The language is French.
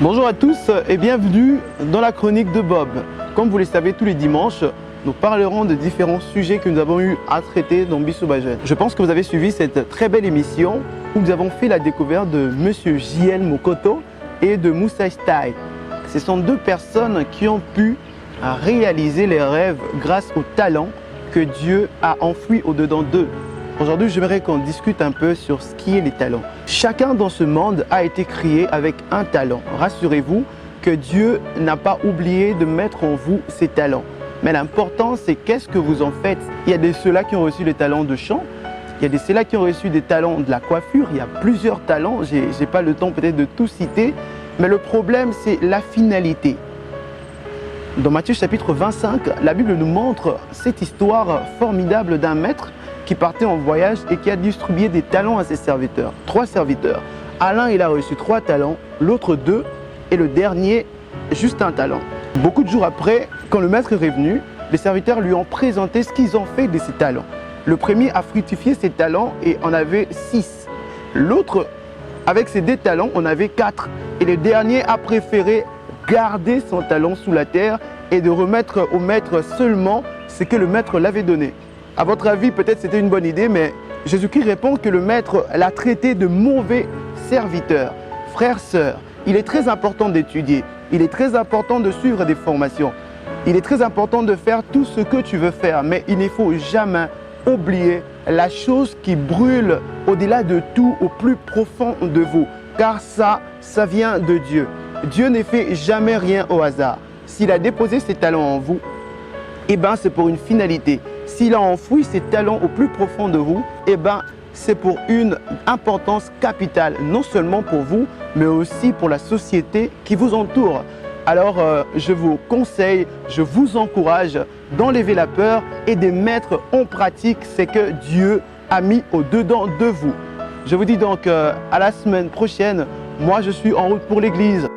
Bonjour à tous et bienvenue dans la chronique de Bob. Comme vous le savez, tous les dimanches, nous parlerons de différents sujets que nous avons eu à traiter dans Bissouba Jeune. Je pense que vous avez suivi cette très belle émission où nous avons fait la découverte de Monsieur JL Mokoto et de Moussa Style. Ce sont deux personnes qui ont pu réaliser les rêves grâce au talent que Dieu a enfoui au-dedans d'eux. Aujourd'hui, j'aimerais qu'on discute un peu sur ce qui est les talents. Chacun dans ce monde a été créé avec un talent. Rassurez-vous que Dieu n'a pas oublié de mettre en vous ses talents. Mais l'important, c'est qu'est-ce que vous en faites. Il y a de ceux-là qui ont reçu les talents de chant. Il y a de ceux-là qui ont reçu des talents de la coiffure. Il y a plusieurs talents. Je n'ai pas le temps peut-être de tout citer. Mais le problème, c'est la finalité. Dans Matthieu chapitre 25, la Bible nous montre cette histoire formidable d'un maître qui partait en voyage et qui a distribué des talents à ses serviteurs. 3 serviteurs. À l'un, il a reçu 3 talents, l'autre 2 et le dernier, juste un talent. Beaucoup de jours après, quand le maître est revenu, les serviteurs lui ont présenté ce qu'ils ont fait de ses talents. Le premier a fructifié ses talents et en avait 6. L'autre, avec ses 2 talents, en avait 4. Et le dernier a préféré garder son talent sous la terre et de remettre au maître seulement ce que le maître l'avait donné. À votre avis, peut-être c'était une bonne idée, mais Jésus-Christ répond que le maître l'a traité de mauvais serviteur. Frères, sœurs, il est très important d'étudier. Il est très important de suivre des formations. Il est très important de faire tout ce que tu veux faire, mais il ne faut jamais oublier la chose qui brûle au-delà de tout, au plus profond de vous. Car ça vient de Dieu. Dieu ne fait jamais rien au hasard. S'il a déposé ses talents en vous, eh ben, c'est pour une finalité. S'il a enfoui ses talents au plus profond de vous, eh ben, c'est pour une importance capitale, non seulement pour vous, mais aussi pour la société qui vous entoure. Alors, je vous conseille, je vous encourage d'enlever la peur et de mettre en pratique ce que Dieu a mis au-dedans de vous. Je vous dis donc à la semaine prochaine. Moi, je suis en route pour l'église.